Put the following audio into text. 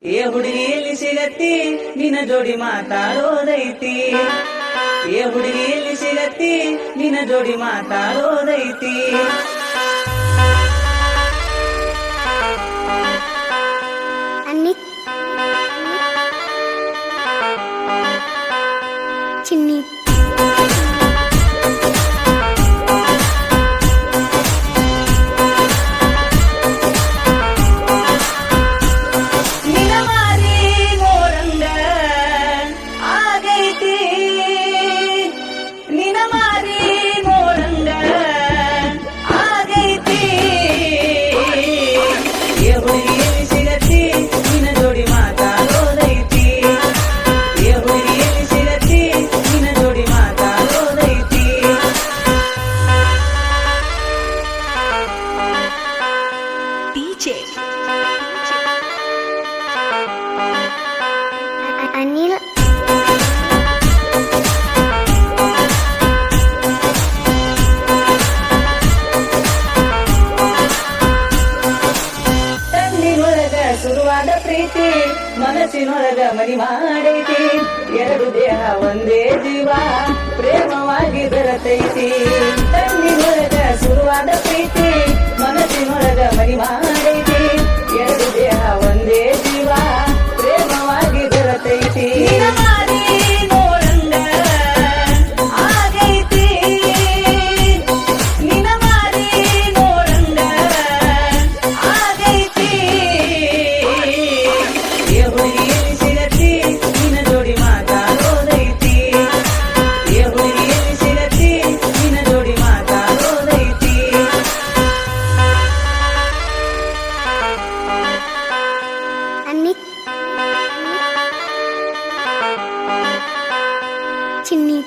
ಏ ಹುಡುಗಿ ಎಲ್ಲಿ ಸಿಗತ್ತಿ ನಿನ್ನ ಜೋಡಿ ಮಾತಾಡೋದೈತಿ. ಏ ಹುಡುಗಿ ಎಲ್ಲಿ ಸಿಗತ್ತಿ ನಿನ್ನ ಜೋಡಿ ಮಾತಾಡೋದೈತಿ. ಅನ್ನಿ ಚಿನ್ನಿ ನಿನ್ನ ಮಾರಿ ನೋರಂಗ ಆಗೈತಿ. ನಿನ್ನ ಮಾರಿ ನೋರಂಗ ಆಗೈತಿ. ಏ ಹುಡುಗಿ ಎಲ್ಲಿ ಸಿಗತ್ತಿ ನಿನ್ನ ಜೋಡಿ ಮಾತಾಡೋದೈತಿ. ಏ ಹುಡುಗಿ ಎಲ್ಲಿ ಸಿಗತ್ತಿ ನಿನ್ನ ಜೋಡಿ ಮಾತಾಡೋದೈತಿ. DJ ಅನಿಲ್ ಕಣ್ಣಿನೊಳಗ ಶುರುವಾದ ಪ್ರೀತಿ ಮನಸ್ಸಿನೊಳಗ ಮನಿ ಮಾಡೈತಿ. ಎರಡು ದೇಹ ಒಂದೇ ಜೀವ ಪ್ರೇಮವಾಗಿ ಬೆರತೈತಿ. ಕಣ್ಣಿನೊಳಗ ಶುರುವಾದ ಪ್ರೀತಿ ಮನಸ್ಸಿನೊಳಗ ಮನಿ ಮಾಡೈತಿ. ಎರಡು ದೇಹ ಒಂದೇ ಜೀವ ಪ್ರೇಮವಾಗಿ ಬೆರತೈತಿ. ನಿನ್ನ ಮಾರಿ ನೋರಂಗ ಆಗೈತಿ. ನಿನ್ನ ಮಾರಿ ನೋರಂಗ ಆಗೈತಿ. ಏ ಹುಡುಗಿ ಎಲ್ಲಿ ಸಿಗತ್ತಿ ನಿನ್ನ ಜೋಡಿ ಮಾತಾಡೋದೈತಿ. ಏ ಹುಡುಗಿ ಎಲ್ಲಿ ಸಿಗತ್ತಿ ನಿನ್ನ ಜೋಡಿ ಮಾತಾಡೋದೈತಿ. ಅನ್ನಿ ಚಿನ್ನಿ